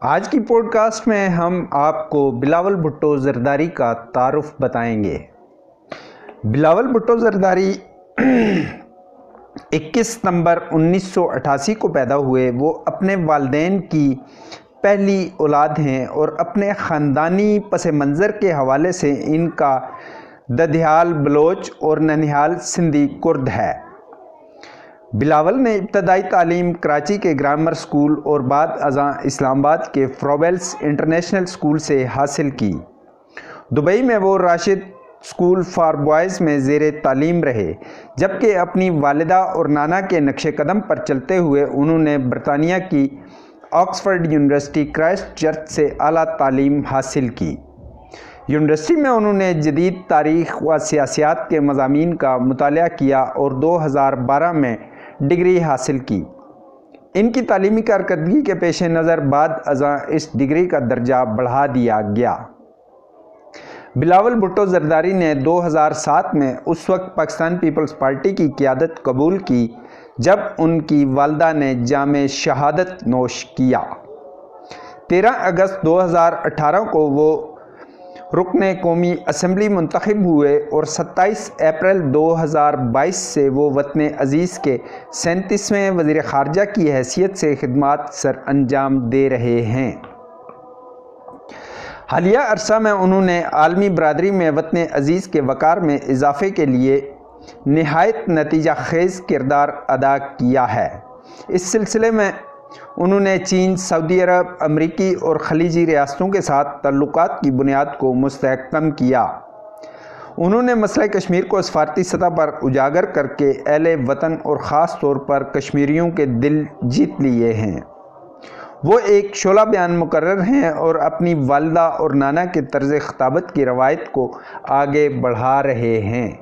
آج کی pod cost میں ہم آپ کو بلاول بھٹو زرداری کا تعارف بتائیں گے۔ بلاول بھٹو زرداری 21 ستمبر 1988 کو پیدا ہوئے۔ وہ اپنے والدین کی پہلی اولاد ہیں اور اپنے خاندانی پس منظر کے حوالے سے ان کا ددھیال بلوچ اور ننیہال سندھی کرد ہے۔ بلاول نے ابتدائی تعلیم کراچی کے گرامر اسکول اور بعد ازاں اسلام آباد کے فروبیلس انٹرنیشنل اسکول سے حاصل کی۔ دبئی میں وہ راشد اسکول فار بوائز میں زیر تعلیم رہے، جبکہ اپنی والدہ اور نانا کے نقش قدم پر چلتے ہوئے انہوں نے برطانیہ کی آکسفورڈ یونیورسٹی کرائسٹ چرچ سے اعلیٰ تعلیم حاصل کی۔ یونیورسٹی میں انہوں نے جدید تاریخ و سیاسیات کے مضامین کا مطالعہ کیا اور 2012 میں ڈگری حاصل کی۔ ان کی تعلیمی کارکردگی کے پیش نظر بعد ازاں اس ڈگری کا درجہ بڑھا دیا گیا۔ بلاول بھٹو زرداری نے 2007 میں اس وقت پاکستان پیپلز پارٹی کی قیادت قبول کی جب ان کی والدہ نے جام شہادت نوش کیا۔ 13 اگست 2018 کو وہ رکن قومی اسمبلی منتخب ہوئے اور 27 اپریل 2022 سے وہ وطن عزیز کے 37ویں وزیر خارجہ کی حیثیت سے خدمات سر انجام دے رہے ہیں۔ حالیہ عرصہ میں انہوں نے عالمی برادری میں وطن عزیز کے وقار میں اضافے کے لیے نہایت نتیجہ خیز کردار ادا کیا ہے۔ اس سلسلے میں انہوں نے چین، سعودی عرب، امریکی اور خلیجی ریاستوں کے ساتھ تعلقات کی بنیاد کو مستحکم کیا۔ انہوں نے مسئلہ کشمیر کو سفارتی سطح پر اجاگر کر کے اہل وطن اور خاص طور پر کشمیریوں کے دل جیت لیے ہیں۔ وہ ایک شعلہ بیان مقرر ہیں اور اپنی والدہ اور نانا کے طرز خطابت کی روایت کو آگے بڑھا رہے ہیں۔